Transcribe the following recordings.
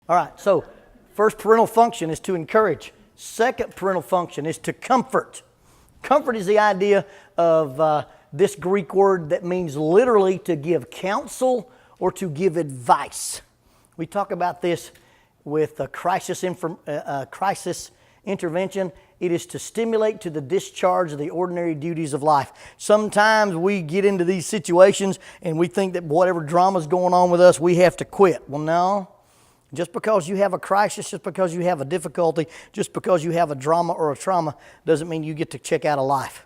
All right, so first parental function is to encourage. Second parental function is to comfort. Comfort is the idea of this Greek word that means literally to give counsel or to give advice. We talk about this with crisis intervention. It is to stimulate to the discharge of the ordinary duties of life. Sometimes we get into these situations and we think that whatever drama is going on with us, we have to quit. Well, no. Just because you have a crisis, just because you have a difficulty, just because you have a drama or a trauma, doesn't mean you get to check out of life.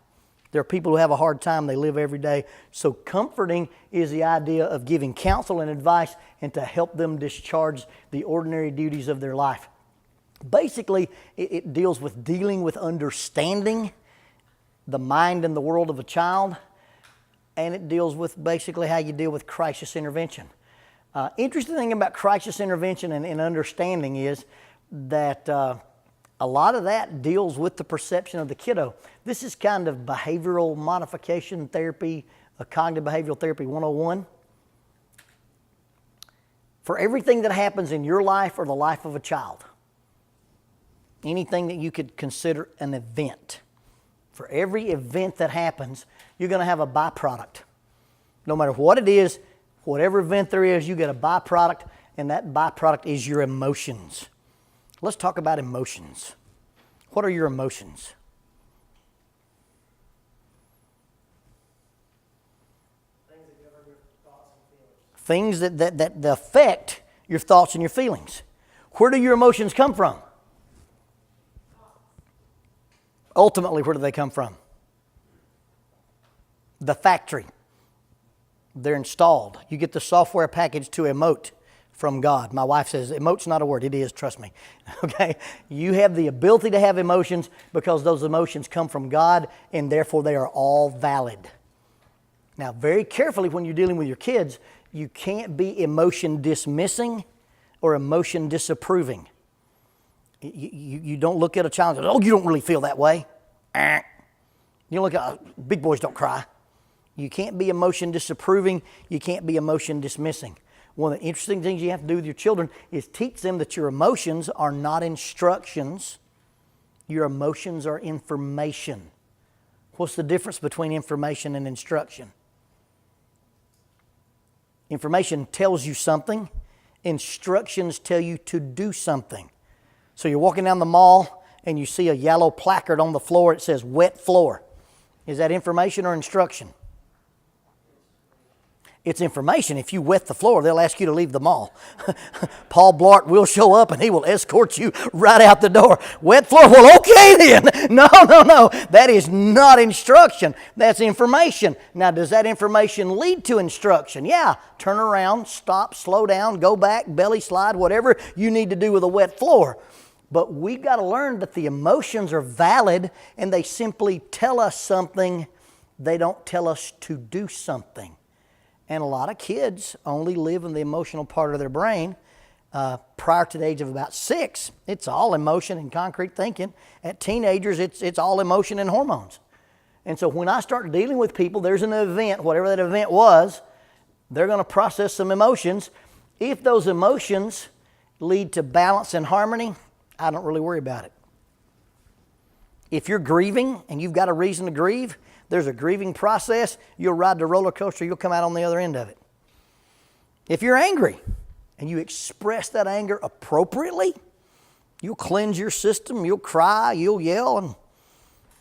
There are people who have a hard time. They live every day. So comforting is the idea of giving counsel and advice and to help them discharge the ordinary duties of their life. Basically, it deals with dealing with understanding the mind and the world of a child, and it deals with basically how you deal with crisis intervention. Interesting thing about crisis intervention and understanding is that a lot of that deals with the perception of the kiddo. This is kind of behavioral modification therapy, cognitive behavioral therapy 101. For everything that happens in your life or the life of a child, anything that you could consider an event, for every event that happens, you're going to have a byproduct. No matter what it is, whatever event there is, you get a byproduct, and that byproduct is your emotions. Let's talk about emotions. What are your emotions? Things that affect your thoughts and your feelings. Where do your emotions come from? Ultimately, where do they come from? The factory. They're installed. You get the software package to emote from God. My wife says, emote's not a word. It is, trust me. Okay? You have the ability to have emotions because those emotions come from God, and therefore they are all valid. Now, very carefully when you're dealing with your kids, you can't be emotion dismissing or emotion disapproving. You don't look at a child and go, oh, you don't really feel that way. You don't look at, big boys don't cry. You can't be emotion disapproving. You can't be emotion dismissing. One of the interesting things you have to do with your children is teach them that your emotions are not instructions. Your emotions are information. What's the difference between information and instruction? Information tells you something. Instructions tell you to do something. So you're walking down the mall and you see a yellow placard on the floor. It says wet floor. Is that information or instruction? It's information. If you wet the floor, they'll ask you to leave the mall. Paul Blart will show up and he will escort you right out the door. Wet floor? Well, okay then. No. That is not instruction. That's information. Now, does that information lead to instruction? Yeah. Turn around, stop, slow down, go back, belly slide, whatever you need to do with a wet floor. But we've got to learn that the emotions are valid and they simply tell us something. They don't tell us to do something. And a lot of kids only live in the emotional part of their brain prior to the age of about 6. It's all emotion and concrete thinking. At teenagers, it's all emotion and hormones. And so when I start dealing with people, there's an event, whatever that event was, they're going to process some emotions. If those emotions lead to balance and harmony, I don't really worry about it. If you're grieving and you've got a reason to grieve, there's a grieving process, you'll ride the roller coaster, you'll come out on the other end of it. If you're angry and you express that anger appropriately, you'll cleanse your system, you'll cry, you'll yell, and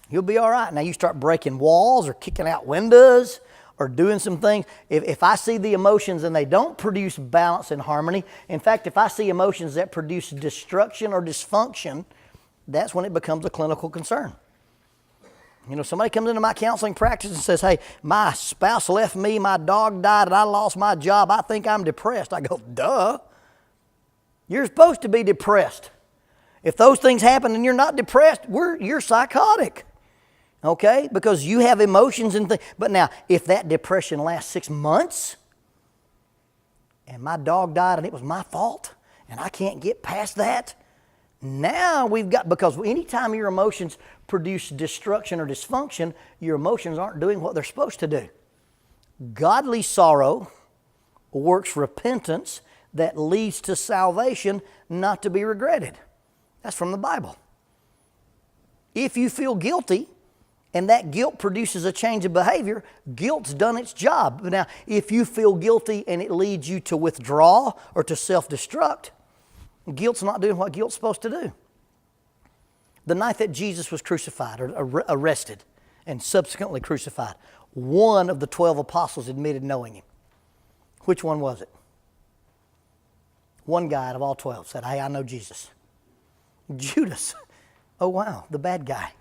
you'll be all right. Now you start breaking walls or kicking out windows or doing some things. If I see the emotions and they don't produce balance and harmony, in fact, if I see emotions that produce destruction or dysfunction, that's when it becomes a clinical concern. You know, somebody comes into my counseling practice and says, hey, my spouse left me, my dog died, and I lost my job. I think I'm depressed. I go, duh. You're supposed to be depressed. If those things happen and you're not depressed, you're psychotic. Okay? Because you have emotions and things. But now, if that depression lasts 6 months, and my dog died and it was my fault, and I can't get past that, now we've got, because anytime your emotions produce destruction or dysfunction, your emotions aren't doing what they're supposed to do. Godly sorrow works repentance that leads to salvation, not to be regretted. That's from the Bible. If you feel guilty and that guilt produces a change of behavior, guilt's done its job. Now, if you feel guilty and it leads you to withdraw or to self-destruct, guilt's not doing what guilt's supposed to do. The night that Jesus was crucified or arrested and subsequently crucified, one of the 12 apostles admitted knowing him. Which one was it? One guy out of all 12 said, hey, I know Jesus. Judas. Oh, wow, the bad guy.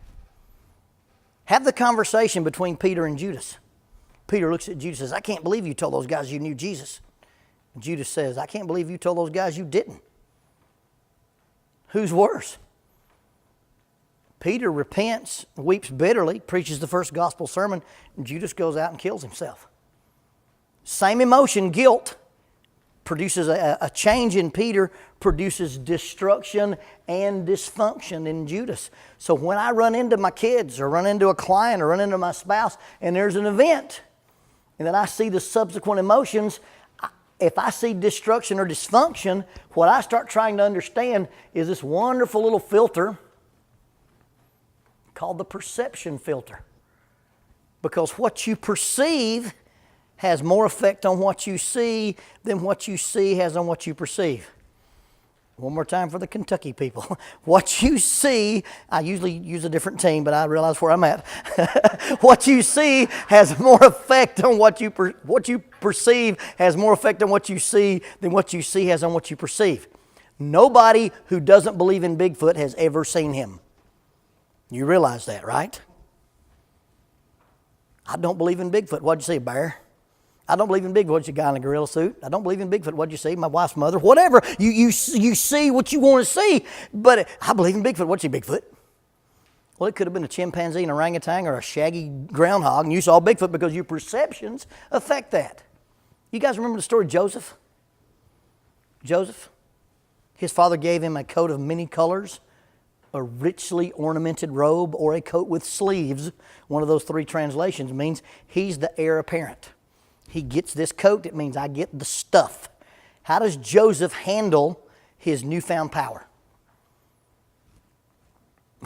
Have the conversation between Peter and Judas. Peter looks at Judas and says, I can't believe you told those guys you knew Jesus. And Judas says, I can't believe you told those guys you didn't. Who's worse? Peter repents, weeps bitterly, preaches the first gospel sermon, and Judas goes out and kills himself. Same emotion, guilt, produces a change in Peter, produces destruction and dysfunction in Judas. So when I run into my kids or run into a client or run into my spouse and there's an event and then I see the subsequent emotions, if I see destruction or dysfunction, what I start trying to understand is this wonderful little filter called the perception filter. Because what you perceive has more effect on what you see than what you see has on what you perceive. One more time for the Kentucky people. What you see, I usually use a different team, but I realize where I'm at. What you see has more effect on what you perceive has more effect on what you see than what you see has on what you perceive. Nobody who doesn't believe in Bigfoot has ever seen him. You realize that, right? I don't believe in Bigfoot. What'd you see, a bear? I don't believe in Bigfoot. What's a guy in a gorilla suit? I don't believe in Bigfoot. What'd you see? My wife's mother. Whatever. You see what you want to see. But I believe in Bigfoot. What's a Bigfoot? Well, it could have been a chimpanzee, an orangutan, or a shaggy groundhog, and you saw Bigfoot because your perceptions affect that. You guys remember the story of Joseph? Joseph? His father gave him a coat of many colors, a richly ornamented robe, or a coat with sleeves. One of those three translations means he's the heir apparent. He gets this coat, it means I get the stuff. How does Joseph handle his newfound power?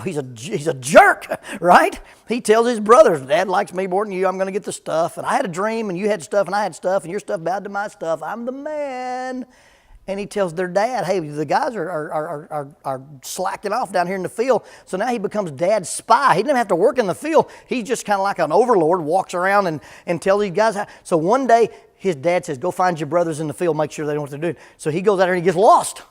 He's a jerk, right? He tells his brothers, Dad likes me more than you, I'm going to get the stuff. And I had a dream, and you had stuff, and I had stuff, and your stuff bowed to my stuff. I'm the man. And he tells their dad, hey, the guys are slacking off down here in the field. So now he becomes dad's spy. He doesn't have to work in the field. He's just kind of like an overlord, walks around and tells these guys how. So one day, his dad says, go find your brothers in the field, make sure they know what they're doing. So he goes out there and he gets lost.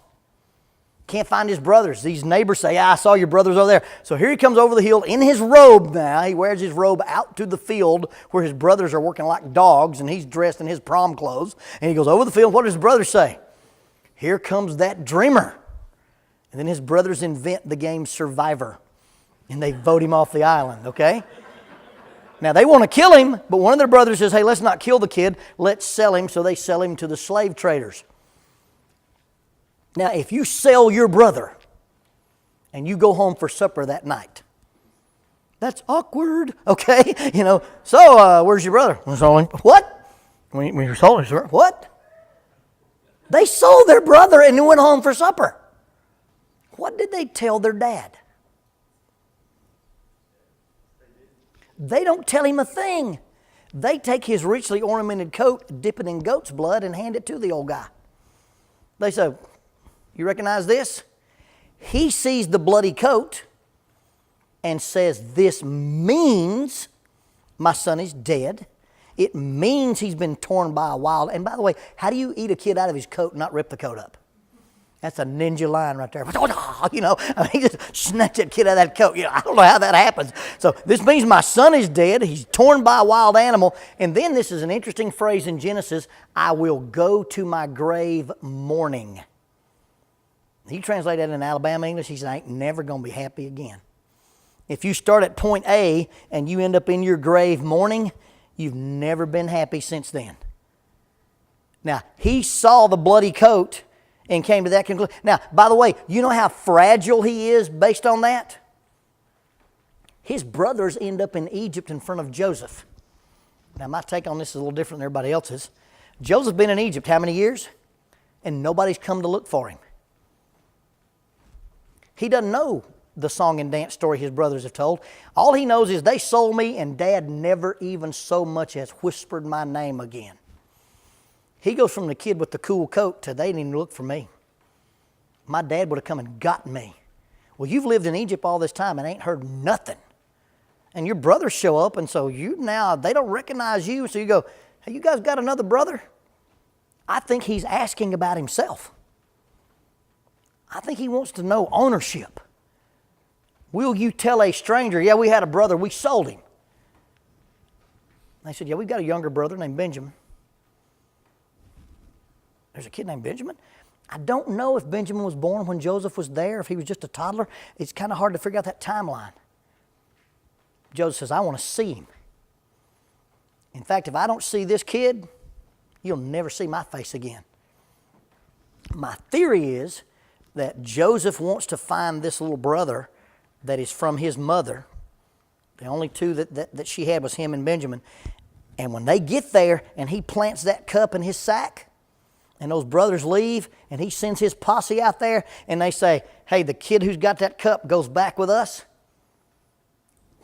Can't find his brothers. These neighbors say, I saw your brothers over there. So here he comes over the hill in his robe now. He wears his robe out to the field where his brothers are working like dogs, and he's dressed in his prom clothes. And he goes over the field. What does his brothers say? Here comes that dreamer. And then his brothers invent the game Survivor. And they vote him off the island, okay? Now, they want to kill him, but one of their brothers says, hey, let's not kill the kid. Let's sell him. So they sell him to the slave traders. Now, if you sell your brother and you go home for supper that night, that's awkward, okay? So where's your brother? What? We sold him, sir. What? They sold their brother and went home for supper. What did they tell their dad? They don't tell him a thing. They take his richly ornamented coat, dip it in goat's blood, and hand it to the old guy. They say, you recognize this? He sees the bloody coat and says, this means my son is dead. It means he's been torn by a wild. And by the way, how do you eat a kid out of his coat and not rip the coat up? That's a ninja line right there. He just snatched that kid out of that coat. I don't know how that happens. So this means my son is dead. He's torn by a wild animal. And then this is an interesting phrase in Genesis. I will go to my grave mourning. He translated that in Alabama English. He said, I ain't never going to be happy again. If you start at point A and you end up in your grave mourning, you've never been happy since then. Now, he saw the bloody coat and came to that conclusion. Now, by the way, you know how fragile he is based on that? His brothers end up in Egypt in front of Joseph. Now, my take on this is a little different than everybody else's. Joseph's been in Egypt how many years? and nobody's come to look for him. He doesn't know the song and dance story his brothers have told. All he knows is they sold me and Dad never even so much as whispered my name again. He goes from the kid with the cool coat to they didn't even look for me. My dad would have come and got me. Well, you've lived in Egypt all this time and ain't heard nothing. And your brothers show up, and so they don't recognize you. So you go, hey, you guys got another brother? I think he's asking about himself. I think he wants to know ownership. Will you tell a stranger, yeah, we had a brother, we sold him? They said, yeah, we've got a younger brother named Benjamin. There's a kid named Benjamin? I don't know if Benjamin was born when Joseph was there, if he was just a toddler. It's kind of hard to figure out that timeline. Joseph says, I want to see him. In fact, if I don't see this kid, you'll never see my face again. My theory is that Joseph wants to find this little brother that is from his mother. The only two that she had was him and Benjamin. And when they get there and he plants that cup in his sack, and those brothers leave, and he sends his posse out there, and they say, hey, the kid who's got that cup goes back with us.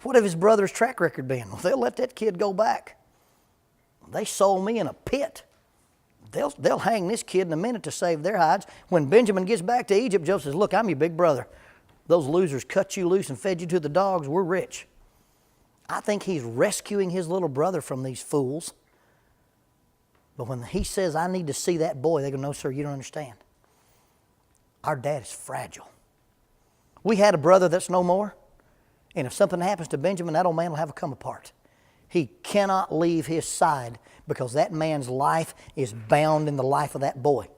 What have his brother's track record been? Well, they'll let that kid go back. They sold me in a pit. They'll hang this kid in a minute to save their hides. When Benjamin gets back to Egypt, Joseph says, look, I'm your big brother. Those losers cut you loose and fed you to the dogs. We're rich. I think he's rescuing his little brother from these fools. But when he says, I need to see that boy, they go, no, sir, you don't understand. Our dad is fragile. We had a brother that's no more. And if something happens to Benjamin, that old man will have a come apart. He cannot leave his side because that man's life is bound in the life of that boy.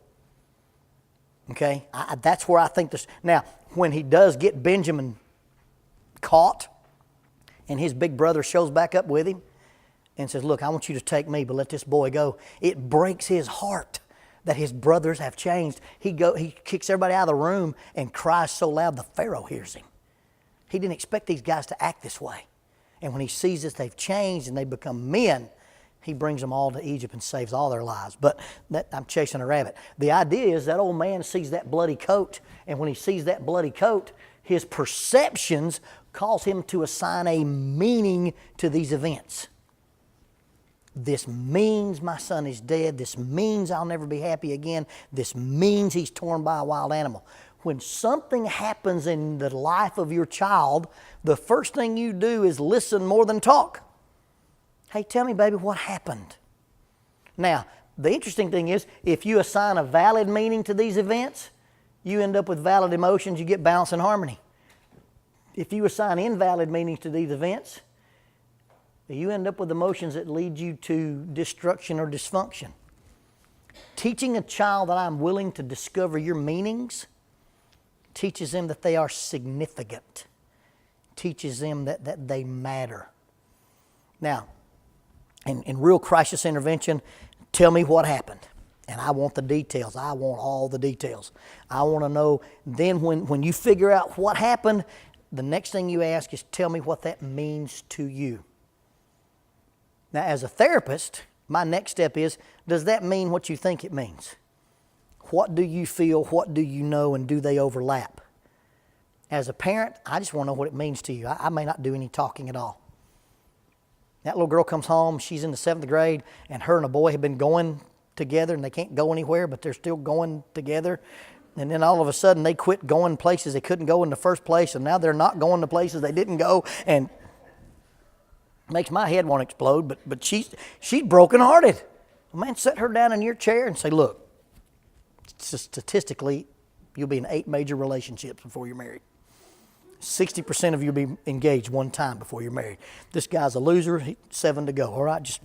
Okay? That's where I think this. Now, when he does get Benjamin caught and his big brother shows back up with him and says, look, I want you to take me, but let this boy go. It breaks his heart that his brothers have changed. He kicks everybody out of the room and cries so loud the Pharaoh hears him. He didn't expect these guys to act this way. And when he sees that they've changed and they've become men, he brings them all to Egypt and saves all their lives. But I'm chasing a rabbit. The idea is that old man sees that bloody coat, and when he sees that bloody coat, his perceptions cause him to assign a meaning to these events. This means my son is dead. This means I'll never be happy again. This means he's torn by a wild animal. When something happens in the life of your child, the first thing you do is listen more than talk. Hey, tell me, baby, what happened? Now, the interesting thing is, if you assign a valid meaning to these events, you end up with valid emotions, you get balance and harmony. If you assign invalid meanings to these events, you end up with emotions that lead you to destruction or dysfunction. Teaching a child that I'm willing to discover your meanings teaches them that they are significant, teaches them that they matter. Now, in real crisis intervention, tell me what happened. And I want the details. I want all the details. I want to know, then when you figure out what happened, the next thing you ask is, tell me what that means to you. Now, as a therapist, my next step is, does that mean what you think it means? What do you feel? What do you know? And do they overlap? As a parent, I just want to know what it means to you. I may not do any talking at all. That little girl comes home, she's in the 7th grade, and her and a boy have been going together, and they can't go anywhere, but they're still going together. And then all of a sudden, they quit going places they couldn't go in the first place, and now they're not going to places they didn't go, and makes my head want to explode, but she's brokenhearted. Man, set her down in your chair and say, look, statistically, you'll be in 8 major relationships before you're married. 60% of you will be engaged one time before you're married. This guy's a loser, 7 to go. All right, just...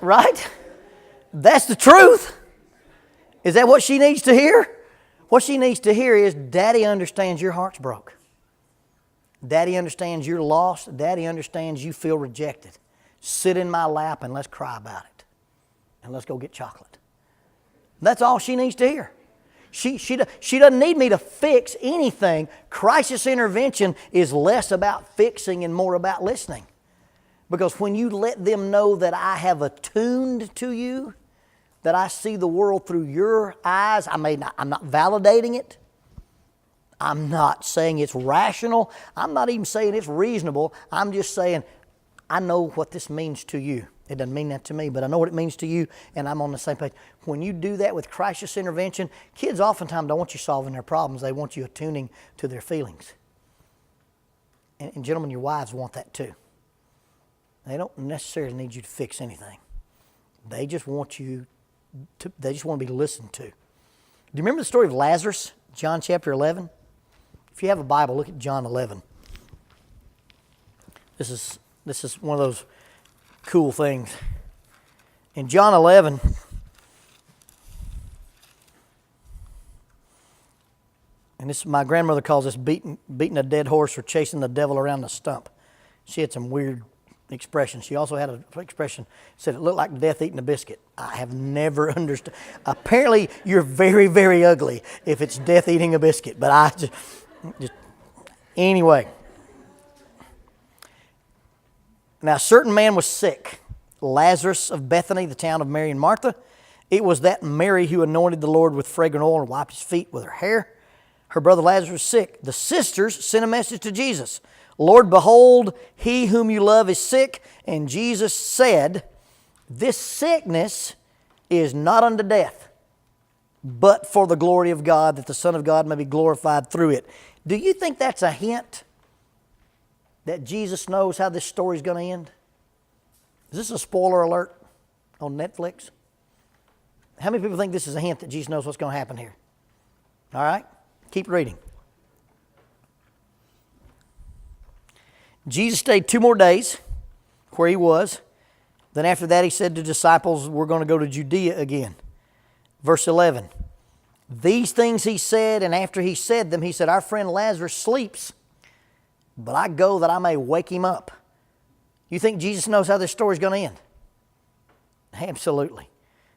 Right? That's the truth. Is that what she needs to hear? What she needs to hear is, Daddy understands your heart's broke. Daddy understands you're lost. Daddy understands you feel rejected. Sit in my lap and let's cry about it. And let's go get chocolate. That's all she needs to hear. She doesn't need me to fix anything. Crisis intervention is less about fixing and more about listening. Because when you let them know that I have attuned to you, that I see the world through your eyes. I'm not validating it. I'm not saying it's rational. I'm not even saying it's reasonable. I'm just saying I know what this means to you. It doesn't mean that to me, but I know what it means to you, and I'm on the same page. When you do that with crisis intervention, kids oftentimes don't want you solving their problems. They want you attuning to their feelings. And gentlemen, your wives want that too. They don't necessarily need you to fix anything. They just want you to, they just want to be listened to. Do you remember the story of Lazarus, John chapter 11? If you have a Bible, look at John 11. This is one of those cool things. In John 11, and this my grandmother calls this beating a dead horse or chasing the devil around the stump. She had some weird expressions. She also had an expression said it looked like death eating a biscuit. I have never understood. Apparently, you're very, very ugly if it's death eating a biscuit. But I just anyway. Now, a certain man was sick, Lazarus of Bethany, the town of Mary and Martha. It was that Mary who anointed the Lord with fragrant oil and wiped his feet with her hair. Her brother Lazarus was sick. The sisters sent a message to Jesus. Lord, behold, he whom you love is sick. And Jesus said, this sickness is not unto death, but for the glory of God, that the Son of God may be glorified through it. Do you think that's a hint that Jesus knows how this story is going to end? Is this a spoiler alert on Netflix? How many people think this is a hint that Jesus knows what's going to happen here? All right, keep reading. Jesus stayed 2 more days where he was. Then after that he said to the disciples, we're going to go to Judea again. Verse 11. These things he said, and after he said them, he said, our friend Lazarus sleeps, but I go that I may wake him up. You think Jesus knows how this story is going to end? Absolutely.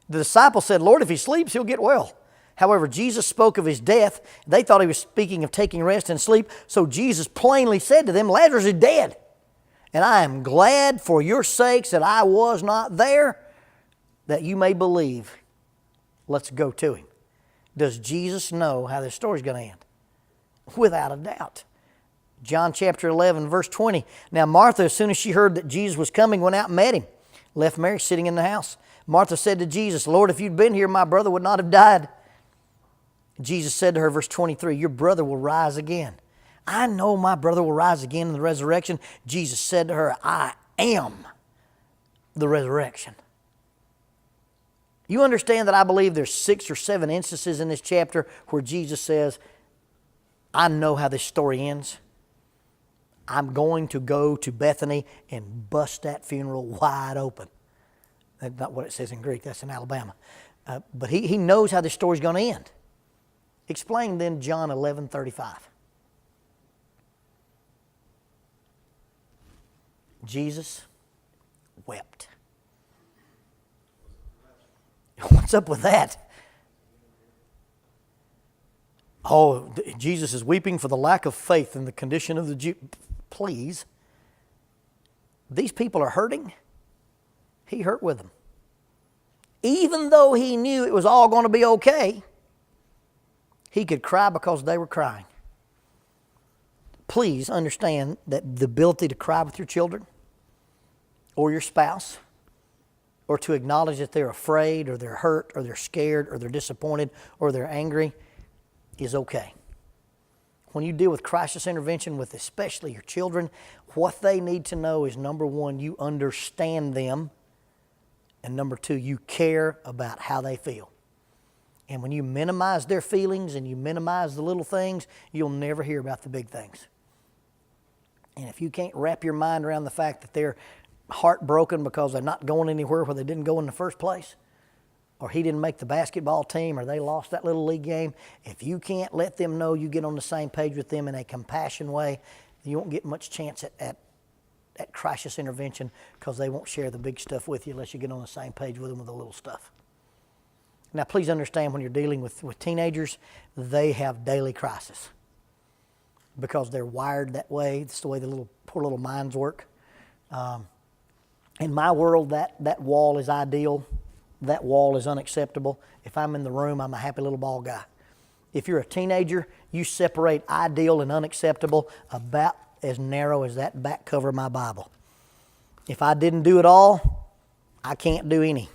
The disciples said, Lord, if he sleeps, he'll get well. However, Jesus spoke of his death. They thought he was speaking of taking rest and sleep. So Jesus plainly said to them, Lazarus is dead. And I am glad for your sakes that I was not there, that you may believe. Let's go to him. Does Jesus know how this story is going to end? Without a doubt. John chapter 11, verse 20. Now Martha, as soon as she heard that Jesus was coming, went out and met him. Left Mary sitting in the house. Martha said to Jesus, Lord, if you'd been here, my brother would not have died. Jesus said to her, verse 23, your brother will rise again. I know my brother will rise again in the resurrection. Jesus said to her, I am the resurrection. You understand that I believe there's 6 or 7 instances in this chapter where Jesus says, I know how this story ends. I'm going to go to Bethany and bust that funeral wide open. That's not what it says in Greek. That's in Alabama. But he knows how this story's going to end. Explain then John 11:35. Jesus wept. What's up with that? Oh, Jesus is weeping for the lack of faith in the condition of the Jew. Please. These people are hurting. He hurt with them. Even though he knew it was all going to be okay, he could cry because they were crying. Please understand that the ability to cry with your children or your spouse, or to acknowledge that they're afraid or they're hurt or they're scared or they're disappointed or they're angry is okay. When you deal with crisis intervention with especially your children, what they need to know is, number 1, you understand them, and number 2, you care about how they feel. And when you minimize their feelings and you minimize the little things, you'll never hear about the big things. And if you can't wrap your mind around the fact that they're heartbroken because they're not going anywhere where they didn't go in the first place, or he didn't make the basketball team, or they lost that little league game, if you can't let them know you get on the same page with them in a compassion way, you won't get much chance at crisis intervention, because they won't share the big stuff with you unless you get on the same page with them with the little stuff. Now, please understand, when you're dealing with teenagers, they have daily crisis because they're wired that way. It's the way the poor little minds work. In my world, that wall is ideal. that wall is unacceptable. If I'm in the room, I'm a happy little ball guy. If you're a teenager, you separate ideal and unacceptable about as narrow as that back cover of my Bible. If I didn't do it all, I can't do any.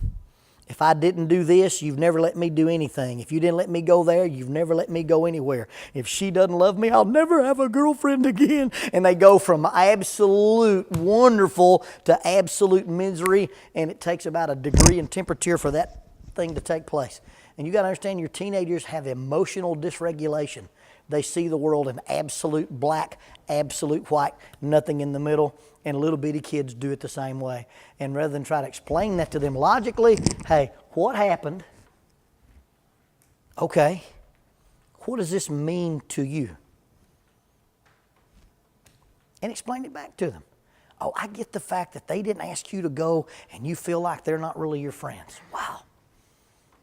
If I didn't do this, you've never let me do anything. If you didn't let me go there, you've never let me go anywhere. If she doesn't love me, I'll never have a girlfriend again. And they go from absolute wonderful to absolute misery, and it takes about a degree in temperature for that thing to take place. And you got to understand, your teenagers have emotional dysregulation. They see the world in absolute black, absolute white, nothing in the middle. And little bitty kids do it the same way. And rather than try to explain that to them logically, hey, what happened? Okay, what does this mean to you? And explain it back to them. Oh, I get the fact that they didn't ask you to go and you feel like they're not really your friends. Wow.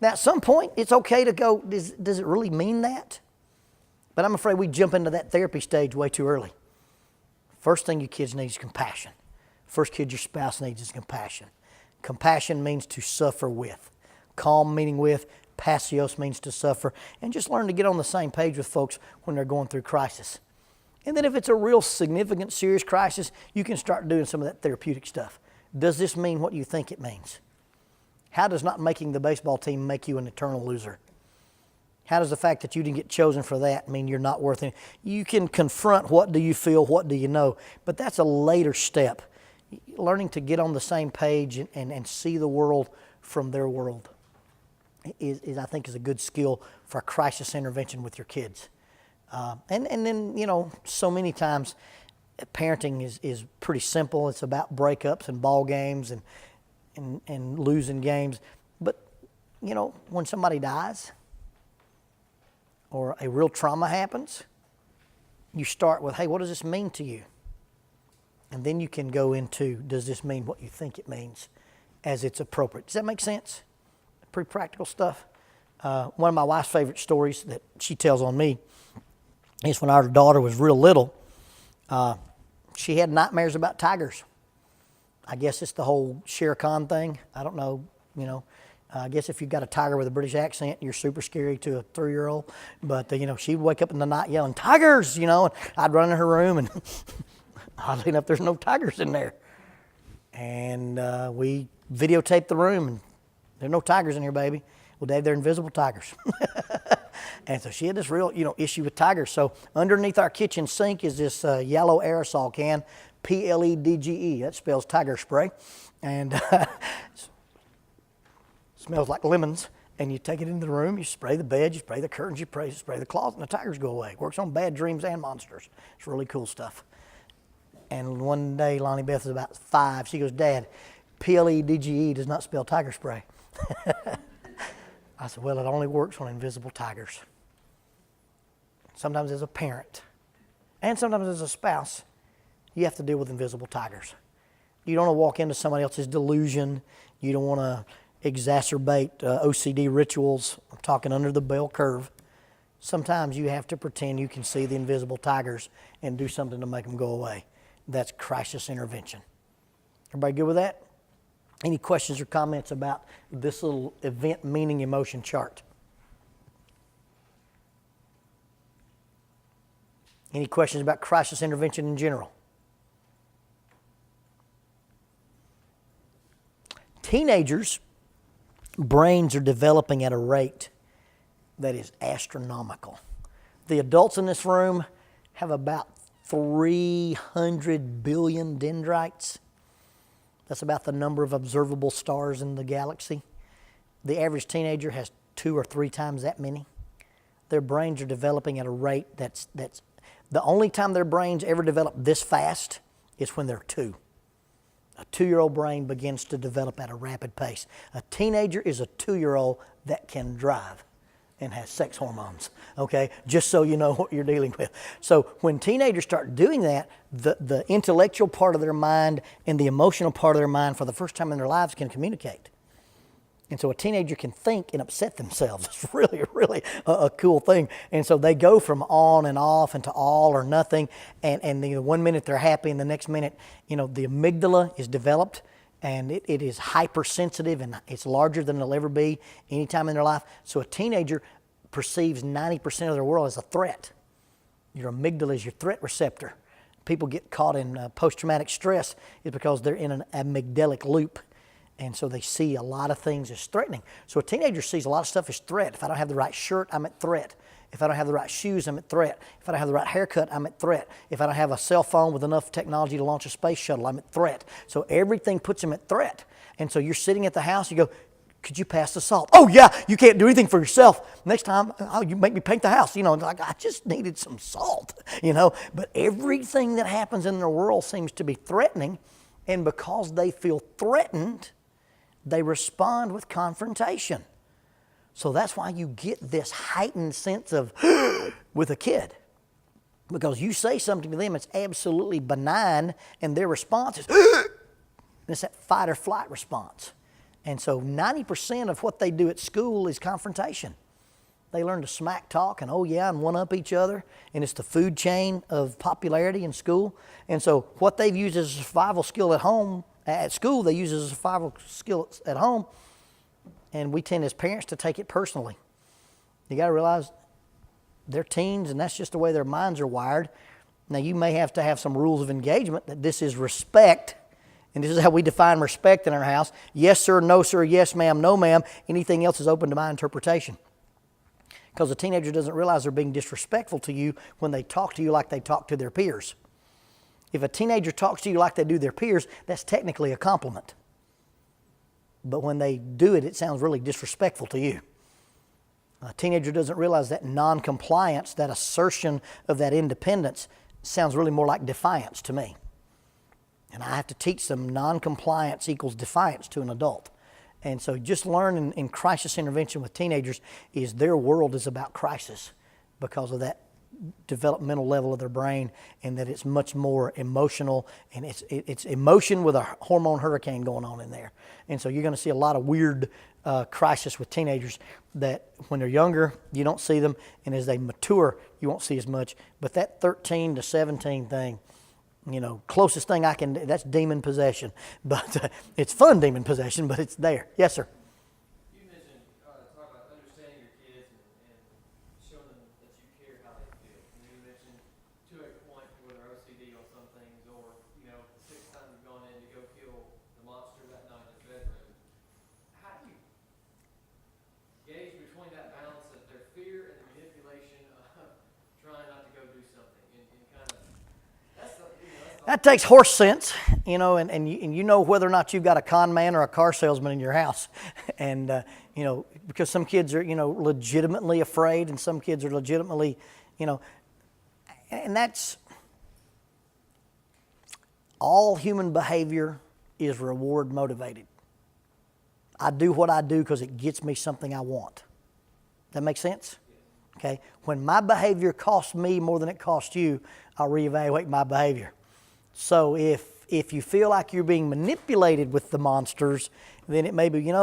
Now, at some point, it's okay to go, does it really mean that? But I'm afraid we jump into that therapy stage way too early. First thing you kids need is compassion. First kid your spouse needs is compassion. Compassion means to suffer with. Calm meaning with. Passios means to suffer. And just learn to get on the same page with folks when they're going through crisis. And then if it's a real significant, serious crisis, you can start doing some of that therapeutic stuff. Does this mean what you think it means? How does not making the baseball team make you an eternal loser? How does the fact that you didn't get chosen for that mean you're not worth it? You can confront what do you feel, what do you know, but that's a later step. Learning to get on the same page and see the world from their world is I think, is a good skill for crisis intervention with your kids. And then, you know, so many times parenting is pretty simple. It's about breakups and ball games and losing games. But, you know, when somebody dies, or a real trauma happens, you start with, hey, what does this mean to you? And then you can go into, does this mean what you think it means as it's appropriate? Does that make sense? Pretty practical stuff. One of my wife's favorite stories that she tells on me is when our daughter was real little, she had nightmares about tigers. I guess it's the whole Shere Khan thing. I don't know, you know. I guess if you've got a tiger with a British accent, you're super scary to a 3-year-old. But, you know, she'd wake up in the night yelling, tigers, you know, and I'd run in her room, and oddly enough, there's no tigers in there. And we videotaped the room, and there's no tigers in here, baby. Well, Dad, they're invisible tigers. And so she had this real, you know, issue with tigers. So underneath our kitchen sink is this yellow aerosol can, PLEDGE. That spells tiger spray. And smells like lemons, and you take it into the room, you spray the bed, you spray the curtains, you spray the closet, and the tigers go away. Works on bad dreams and monsters. It's really cool stuff. And one day, Lonnie Beth is about 5. She goes, Dad, PLEDGE does not spell tiger spray. I said, well, it only works on invisible tigers. Sometimes as a parent, and sometimes as a spouse, you have to deal with invisible tigers. You don't want to walk into somebody else's delusion. You don't want to exacerbate OCD rituals. I'm talking under the bell curve. Sometimes you have to pretend you can see the invisible tigers and do something to make them go away. That's crisis intervention. Everybody good with that? Any questions or comments about this little event meaning emotion chart? Any questions about crisis intervention in general? Teenagers' brains are developing at a rate that is astronomical. The adults in this room have about 300 billion dendrites. That's about the number of observable stars in the galaxy. The average teenager has 2 or 3 times that many. Their brains are developing at a rate that's the only time their brains ever develop this fast is when they're 2. A 2-year-old brain begins to develop at a rapid pace. A teenager is a 2-year-old that can drive and has sex hormones, okay? Just so you know what you're dealing with. So when teenagers start doing that, the intellectual part of their mind and the emotional part of their mind for the first time in their lives can communicate. And so a teenager can think and upset themselves. It's really, really a cool thing. And so they go from on and off into all or nothing. And the 1 minute they're happy and the next minute, you know, the amygdala is developed. And it is hypersensitive, and it's larger than it'll ever be any time in their life. So a teenager perceives 90% of their world as a threat. Your amygdala is your threat receptor. People get caught in post-traumatic stress is because they're in an amygdalic loop. And so they see a lot of things as threatening. So a teenager sees a lot of stuff as threat. If I don't have the right shirt, I'm at threat. If I don't have the right shoes, I'm at threat. If I don't have the right haircut, I'm at threat. If I don't have a cell phone with enough technology to launch a space shuttle, I'm at threat. So everything puts them at threat. And so you're sitting at the house, you go, could you pass the salt? Oh yeah, you can't do anything for yourself. Next time, you make me paint the house. Like I just needed some salt, But everything that happens in their world seems to be threatening. And because they feel threatened, they respond with confrontation. So that's why you get this heightened sense of with a kid. Because you say something to them, it's absolutely benign, and their response is and it's that fight or flight response. And so 90% of what they do at school is confrontation. They learn to smack talk and and one-up each other. And it's the food chain of popularity in school. And so what they've used as a survival skill at school, they use as a survival skill at home. And we tend as parents to take it personally. You got to realize they're teens, and that's just the way their minds are wired. Now, you may have to have some rules of engagement, that this is respect. And this is how we define respect in our house. Yes, sir, no, sir, yes, ma'am, no, ma'am. Anything else is open to my interpretation. Because a teenager doesn't realize they're being disrespectful to you when they talk to you like they talk to their peers. If a teenager talks to you like they do their peers, that's technically a compliment. But when they do it, it sounds really disrespectful to you. A teenager doesn't realize that non-compliance, that assertion of that independence, sounds really more like defiance to me. And I have to teach them non-compliance equals defiance to an adult. And so just learn in crisis intervention with teenagers is their world is about crisis because of that developmental level of their brain, and that it's much more emotional, and it's emotion with a hormone hurricane going on in there. And so you're going to see a lot of weird crisis with teenagers that when they're younger, you don't see them, and as they mature, you won't see as much. But that 13 to 17 thing, closest thing that's demon possession. But it's fun demon possession, but it's there. Yes, sir. You mentioned, talk about understanding your kids and showing them that you care how they feel. And you mentioned to a point where they're OCD on some things, or, the sixth time you've gone in to go kill the monster that night in the bedroom. How do you gauge between that balance of their fear and the manipulation of trying not to go do something and kind of, that takes horse sense, and you know whether or not you've got a con man or a car salesman in your house. And, because some kids are, legitimately afraid, and some kids are legitimately, and that's all human behavior is reward motivated. I do what I do because it gets me something I want. That make sense? Okay. When my behavior costs me more than it costs you, I'll reevaluate my behavior. So if you feel like you're being manipulated with the monsters, then it may be,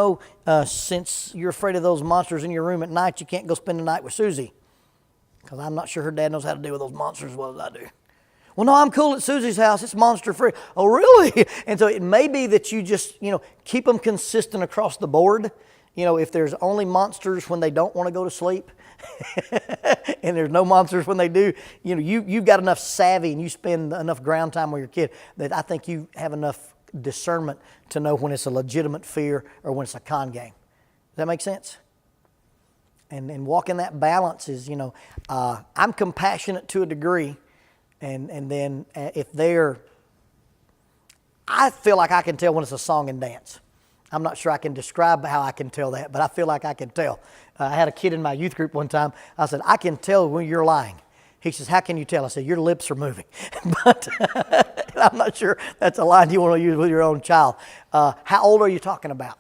since you're afraid of those monsters in your room at night, you can't go spend the night with Susie. Because I'm not sure her dad knows how to deal with those monsters as well as I do. Well, no, I'm cool at Susie's house. It's monster free. Oh, really? And so it may be that you just, keep them consistent across the board. If there's only monsters when they don't want to go to sleep, and there's no monsters when they do, you've got enough savvy and you spend enough ground time with your kid that I think you have enough discernment to know when it's a legitimate fear or when it's a con game. Does that make sense? And walking that balance is, I'm compassionate to a degree, and then if I feel like I can tell when it's a song and dance. I'm not sure I can describe how I can tell that, but I feel like I can tell. I had a kid in my youth group one time. I said, I can tell when you're lying. He says, how can you tell? I said, your lips are moving. But I'm not sure that's a line you want to use with your own child. How old are you talking about?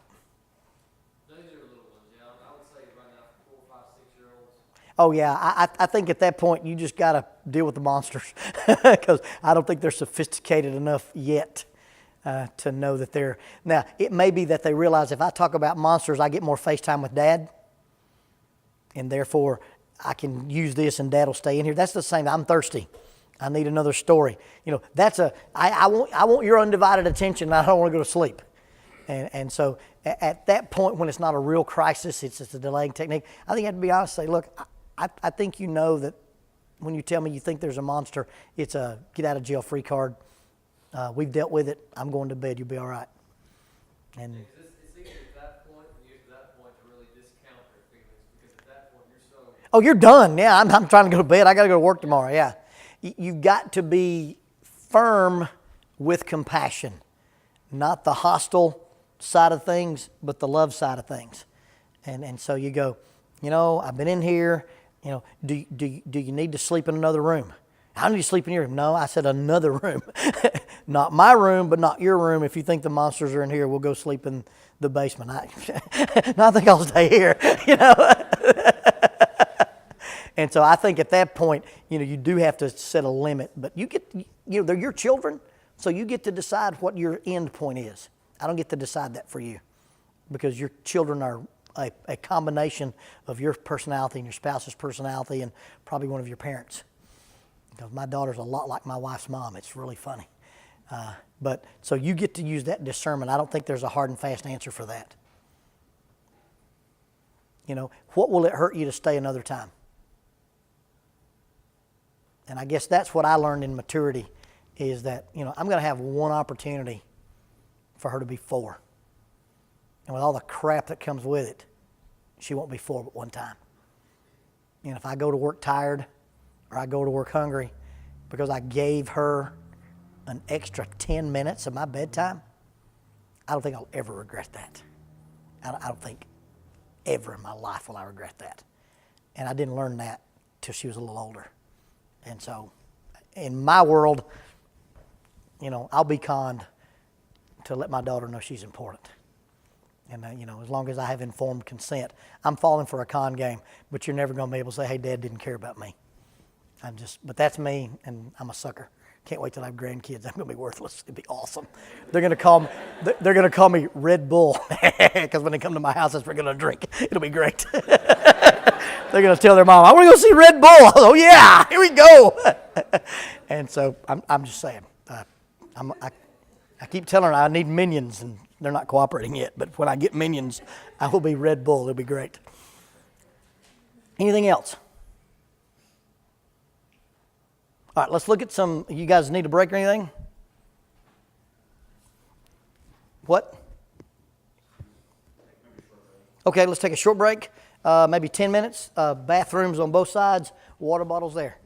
Those are little ones, yeah. I would say right now 4, 5, 6-year-olds. Oh, yeah. I think at that point you just got to deal with the monsters because I don't think they're sophisticated enough yet. To know that they're... Now, it may be that they realize if I talk about monsters, I get more FaceTime with Dad. And therefore, I can use this and Dad will stay in here. That's the same. I'm thirsty. I need another story. I want your undivided attention and I don't want to go to sleep. And so at that point, when it's not a real crisis, it's just a delaying technique. I think you have to be honest and say, look, I think you know that when you tell me you think there's a monster, it's a get out of jail free card. We've dealt with it. I'm going to bed. You'll be all right. And it's either at that point, when you get to that point, to really discount their feelings, because at that point you're so. oh, you're done. Yeah, I'm trying to go to bed. I got to go to work tomorrow. Yeah, you've got to be firm with compassion, not the hostile side of things, but the love side of things. And so you go, I've been in here. Do you need to sleep in another room? I need to sleep in your room. No, I said another room. Not my room, but not your room. If you think the monsters are in here, we'll go sleep in the basement. I think I'll stay here, And so I think at that point, you do have to set a limit. But they're your children, so you get to decide what your end point is. I don't get to decide that for you, because your children are a combination of your personality and your spouse's personality and probably one of your parents. Because my daughter's a lot like my wife's mom. It's really funny. But so you get to use that discernment. I don't think there's a hard and fast answer for that. What will it hurt you to stay another time? And I guess that's what I learned in maturity, is that, I'm going to have one opportunity for her to be 4. And with all the crap that comes with it, she won't be 4 but one time. And if I go to work tired, or I go to work hungry, because I gave her an extra 10 minutes of my bedtime, I don't think I'll ever regret that. I don't think ever in my life will I regret that. And I didn't learn that till she was a little older. And so in my world, I'll be conned to let my daughter know she's important. And, as long as I have informed consent, I'm falling for a con game, but you're never going to be able to say, hey, Dad didn't care about me. But that's me, and I'm a sucker. Can't wait till I have grandkids. I'm going to be worthless. It'd be awesome. They're going to call me Red Bull, because when they come to my house, that's what they're going to drink. It'll be great. They're going to tell their mom, I want to go see Red Bull. Oh, yeah, here we go. And so I'm just saying, I keep telling her I need minions, and they're not cooperating yet. But when I get minions, I will be Red Bull. It'll be great. Anything else? All right, let's look at some. You guys need a break or anything? What? Okay, let's take a short break. Maybe 10 minutes. Bathrooms on both sides. Water bottles there.